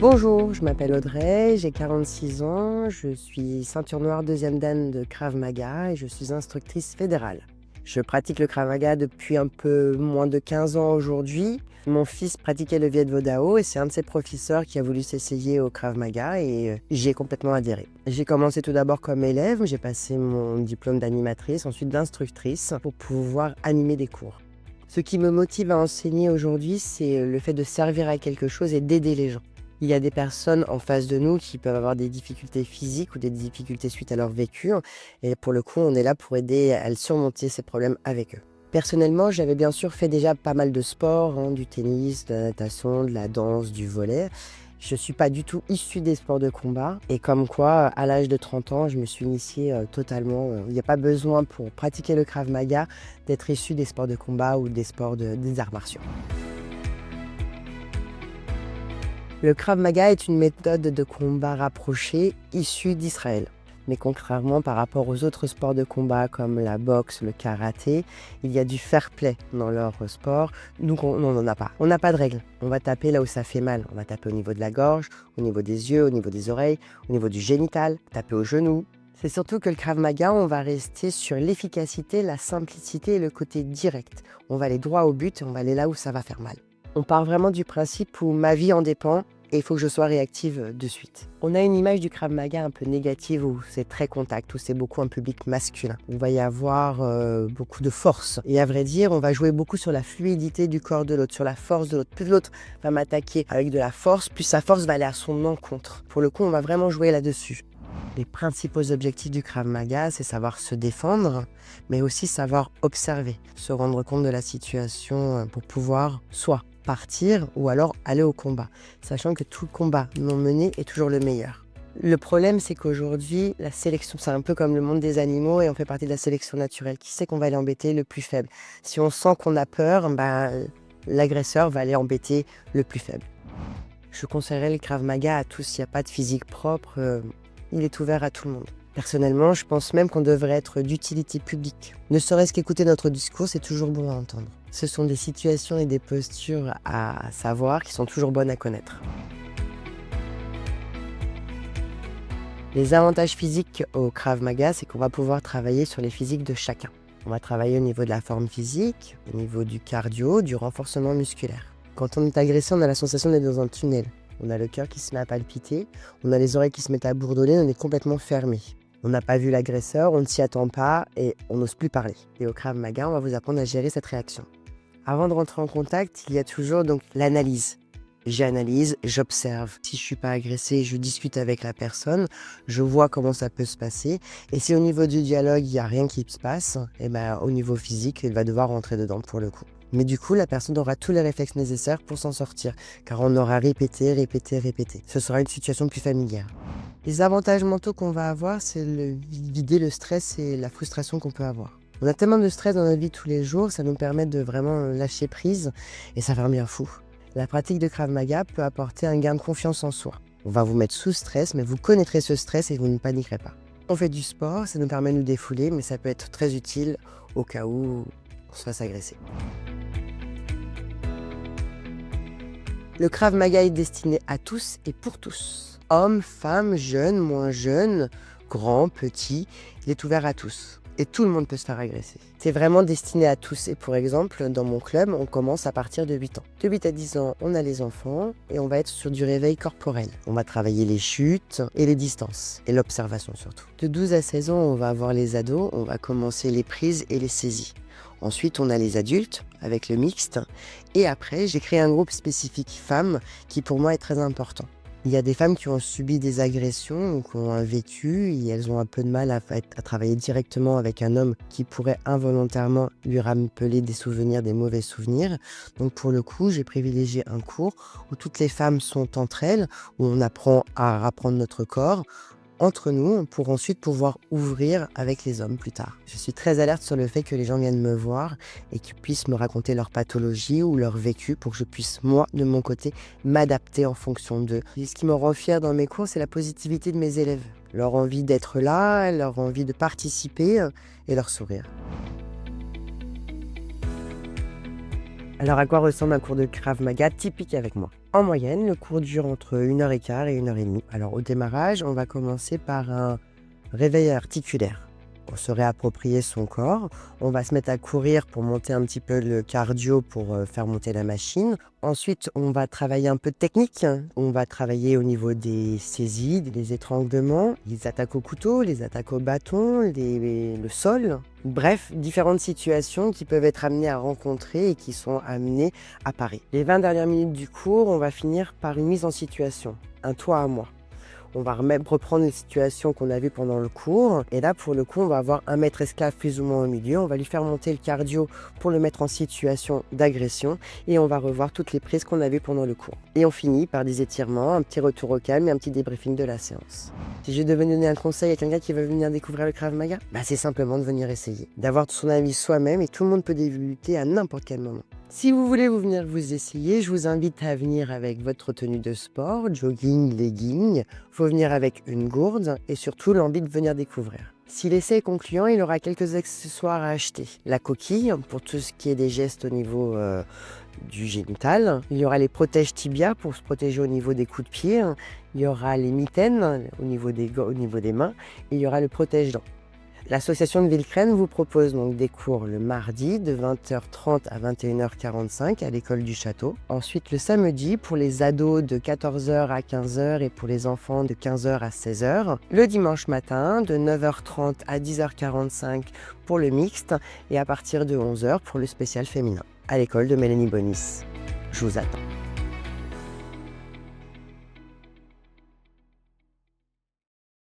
Bonjour, je m'appelle Audrey, j'ai 46 ans, je suis ceinture noire deuxième dan de Krav Maga et je suis instructrice fédérale. Je pratique le Krav Maga depuis un peu moins de 15 ans aujourd'hui. Mon fils pratiquait le Viet Vo Dao et c'est un de ses professeurs qui a voulu s'essayer au Krav Maga et j'y ai complètement adhéré. J'ai commencé tout d'abord comme élève, j'ai passé mon diplôme d'animatrice, ensuite d'instructrice pour pouvoir animer des cours. Ce qui me motive à enseigner aujourd'hui, c'est le fait de servir à quelque chose et d'aider les gens. Il y a des personnes en face de nous qui peuvent avoir des difficultés physiques ou des difficultés suite à leur vécu. Et pour le coup, on est là pour aider à surmonter ces problèmes avec eux. Personnellement, j'avais bien sûr fait déjà pas mal de sports, du tennis, de la natation, de la danse, du volley. Je ne suis pas du tout issue des sports de combat. Et comme quoi, à l'âge de 30 ans, je me suis initiée totalement. Il n'y a pas besoin pour pratiquer le Krav Maga d'être issu des sports de combat ou des sports des arts martiaux. Le Krav Maga est une méthode de combat rapprochée issue d'Israël. Mais contrairement par rapport aux autres sports de combat comme la boxe, le karaté, il y a du fair play dans leur sport. Nous, on n'en a pas. On n'a pas de règles. On va taper là où ça fait mal. On va taper au niveau de la gorge, au niveau des yeux, au niveau des oreilles, au niveau du génital, taper au genou. C'est surtout que le Krav Maga, on va rester sur l'efficacité, la simplicité et le côté direct. On va aller droit au but et on va aller là où ça va faire mal. On part vraiment du principe où ma vie en dépend et il faut que je sois réactive de suite. On a une image du Krav Maga un peu négative où c'est très contact, où c'est beaucoup un public masculin. Il va y avoir beaucoup de force. Et à vrai dire, on va jouer beaucoup sur la fluidité du corps de l'autre, sur la force de l'autre. Plus l'autre va m'attaquer avec de la force, plus sa force va aller à son encontre. Pour le coup, on va vraiment jouer là-dessus. Les principaux objectifs du Krav Maga, c'est savoir se défendre, mais aussi savoir observer, se rendre compte de la situation pour pouvoir soit partir ou alors aller au combat, sachant que tout combat non mené est toujours le meilleur. Le problème, c'est qu'aujourd'hui, la sélection, c'est un peu comme le monde des animaux et on fait partie de la sélection naturelle. Qui sait qu'on va aller embêter le plus faible? Si on sent qu'on a peur, l'agresseur va aller embêter le plus faible. Je conseillerais le Krav Maga à tous, il n'y a pas de physique propre, il est ouvert à tout le monde. Personnellement, je pense même qu'on devrait être d'utilité publique. Ne serait-ce qu'écouter notre discours, c'est toujours bon à entendre. Ce sont des situations et des postures à savoir qui sont toujours bonnes à connaître. Les avantages physiques au Krav Maga, c'est qu'on va pouvoir travailler sur les physiques de chacun. On va travailler au niveau de la forme physique, au niveau du cardio, du renforcement musculaire. Quand on est agressé, on a la sensation d'être dans un tunnel. On a le cœur qui se met à palpiter, on a les oreilles qui se mettent à bourdonner, on est complètement fermé. On n'a pas vu l'agresseur, on ne s'y attend pas et on n'ose plus parler. Et au Krav Maga, on va vous apprendre à gérer cette réaction. Avant de rentrer en contact, il y a toujours donc l'analyse. J'analyse, j'observe. Si je ne suis pas agressé, je discute avec la personne, je vois comment ça peut se passer. Et si au niveau du dialogue, il n'y a rien qui se passe, au niveau physique, il va devoir rentrer dedans pour le coup. Mais du coup, la personne aura tous les réflexes nécessaires pour s'en sortir, car on aura répété, répété, répété. Ce sera une situation plus familière. Les avantages mentaux qu'on va avoir, c'est vider le stress et la frustration qu'on peut avoir. On a tellement de stress dans notre vie tous les jours, ça nous permet de vraiment lâcher prise et ça fait un bien fou. La pratique de Krav Maga peut apporter un gain de confiance en soi. On va vous mettre sous stress, mais vous connaîtrez ce stress et vous ne paniquerez pas. On fait du sport, ça nous permet de nous défouler, mais ça peut être très utile au cas où on se fasse agresser. Le Krav Maga est destiné à tous et pour tous. Hommes, femmes, jeunes, moins jeunes, grands, petits, il est ouvert à tous. Et tout le monde peut se faire agresser. C'est vraiment destiné à tous. Et pour exemple, dans mon club, on commence à partir de 8 ans. De 8 à 10 ans, on a les enfants et on va être sur du réveil corporel. On va travailler les chutes et les distances. Et l'observation surtout. De 12 à 16 ans, on va avoir les ados. On va commencer les prises et les saisies. Ensuite, on a les adultes avec le mixte. Et après, j'ai créé un groupe spécifique femmes qui pour moi est très important. Il y a des femmes qui ont subi des agressions ou qui ont un vécu et elles ont un peu de mal à travailler directement avec un homme qui pourrait involontairement lui rappeler des souvenirs, des mauvais souvenirs. Donc pour le coup, j'ai privilégié un cours où toutes les femmes sont entre elles, où on apprend à apprendre notre corps entre nous pour ensuite pouvoir ouvrir avec les hommes plus tard. Je suis très alerte sur le fait que les gens viennent me voir et qu'ils puissent me raconter leur pathologie ou leur vécu pour que je puisse, moi, de mon côté, m'adapter en fonction d'eux. Et ce qui me rend fière dans mes cours, c'est la positivité de mes élèves. Leur envie d'être là, leur envie de participer et leur sourire. Alors à quoi ressemble un cours de Krav Maga typique avec moi? En moyenne, le cours dure entre 1h15 et 1h30. Alors au démarrage, on va commencer par un réveil articulaire. On se réapproprie son corps, on va se mettre à courir pour monter un petit peu le cardio pour faire monter la machine. Ensuite, on va travailler un peu de technique. On va travailler au niveau des saisies, des étranglements, les attaques au couteau, les attaques au bâton, le sol. Bref, différentes situations qui peuvent être amenées à rencontrer et qui sont amenées à parer. Les 20 dernières minutes du cours, on va finir par une mise en situation, un toi à moi. On va reprendre une situation qu'on a vue pendant le cours. Et là, pour le coup, on va avoir un maître esclave plus ou moins au milieu. On va lui faire monter le cardio pour le mettre en situation d'agression. Et on va revoir toutes les prises qu'on a vues pendant le cours. Et on finit par des étirements, un petit retour au calme et un petit débriefing de la séance. Si je devais donner un conseil à quelqu'un qui veut venir découvrir le Krav Maga, c'est simplement de venir essayer. D'avoir son avis soi-même et tout le monde peut débuter à n'importe quel moment. Si vous voulez venir vous essayer, je vous invite à venir avec votre tenue de sport, jogging, legging. Faut venir avec une gourde et surtout l'envie de venir découvrir. Si l'essai est concluant, il aura quelques accessoires à acheter. La coquille pour tout ce qui est des gestes au niveau du génital. Il y aura les protèges tibia pour se protéger au niveau des coups de pied. Il y aura les mitaines au niveau des mains. Et il y aura le protège-dents. L'association de Villecreine vous propose donc des cours le mardi de 20h30 à 21h45 à l'école du château. Ensuite le samedi pour les ados de 14h à 15h et pour les enfants de 15h à 16h. Le dimanche matin de 9h30 à 10h45 pour le mixte et à partir de 11h pour le spécial féminin à l'école de Mélanie Bonis. Je vous attends.